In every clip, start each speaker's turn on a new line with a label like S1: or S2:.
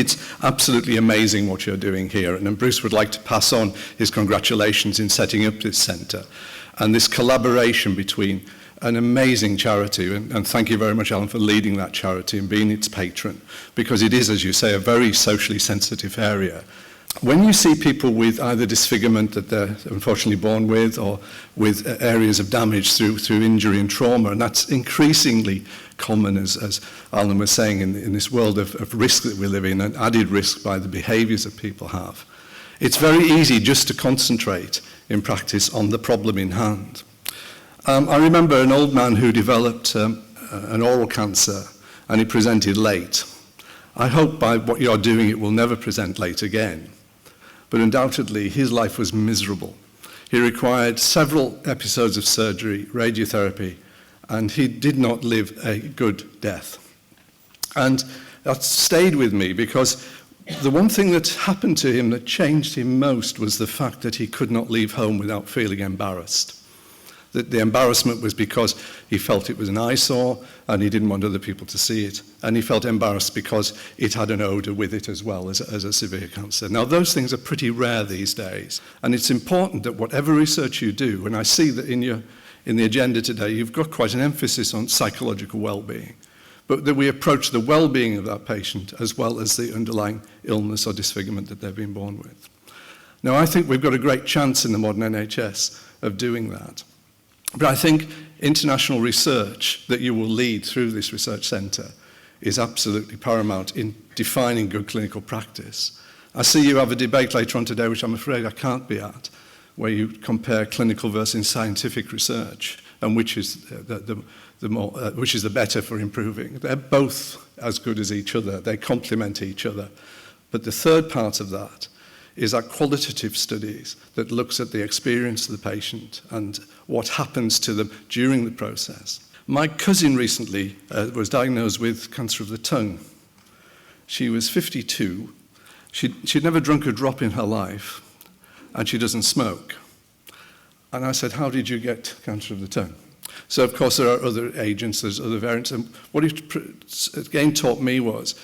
S1: it's absolutely amazing what you're doing here, and Bruce would like to pass on his congratulations in setting up this centre and this collaboration between an amazing charity, and thank you very much, Alan, for leading that charity and being its patron, because it is, as you say, a very socially sensitive area. When you see people with either disfigurement that they're unfortunately born with, or with areas of damage through injury and trauma, and that's increasingly common, as Alan was saying, in this world of risk that we live in, and added risk by the behaviours that people have, it's very easy just to concentrate in practice on the problem in hand. I remember an old man who developed an oral cancer, and he presented late. I hope by what you're doing it will never present late again. But undoubtedly, his life was miserable. He required several episodes of surgery, radiotherapy, and he did not live a good death. And that stayed with me, because the one thing that happened to him that changed him most was the fact that he could not leave home without feeling embarrassed. The embarrassment was because he felt it was an eyesore and he didn't want other people to see it. And he felt embarrassed because it had an odour with it as well as a severe cancer. Now, those things are pretty rare these days. And it's important that whatever research you do, and I see that in the agenda today, you've got quite an emphasis on psychological well-being, but that we approach the well-being of that patient as well as the underlying illness or disfigurement that they've been born with. Now, I think we've got a great chance in the modern NHS of doing that. But I think international research that you will lead through this research centre is absolutely paramount in defining good clinical practice. I see you have a debate later on today, which I'm afraid I can't be at, where you compare clinical versus scientific research and which is the better for improving. They're both as good as each other. They complement each other. But the third part of that is our qualitative studies that looks at the experience of the patient and what happens to them during the process. My cousin recently was diagnosed with cancer of the tongue. She was 52. She'd never drunk a drop in her life, and she doesn't smoke. And I said, how did you get cancer of the tongue? So, of course, there are other agents, there's other variants. And what it again taught me was,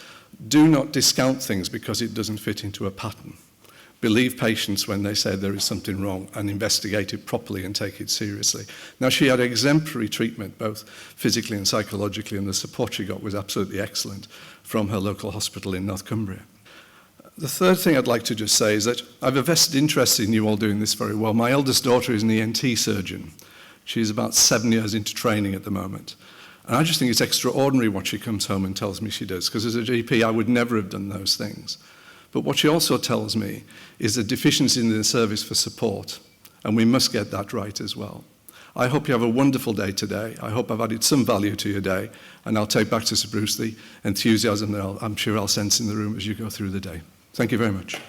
S1: do not discount things because it doesn't fit into a pattern. Believe patients when they say there is something wrong and investigate it properly and take it seriously. Now, she had exemplary treatment, both physically and psychologically, and the support she got was absolutely excellent from her local hospital in North Cumbria. The third thing I'd like to just say is that I have a vested interest in you all doing this very well. My eldest daughter is an ENT surgeon. She's about 7 years into training at the moment. And I just think it's extraordinary what she comes home and tells me she does, because as a GP, I would never have done those things. But what she also tells me is a deficiency in the service for support, and we must get that right as well. I hope you have a wonderful day today. I hope I've added some value to your day, and I'll take back to Sir Bruce the enthusiasm that I'm sure I'll sense in the room as you go through the day. Thank you very much.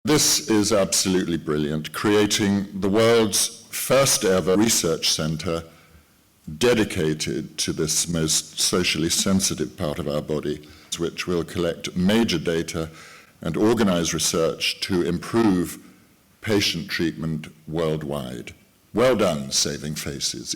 S2: This is absolutely brilliant, creating the world's first ever research centre dedicated to this most socially sensitive part of our body, which will collect major data and organize research to improve patient treatment worldwide. Well done, Saving Faces.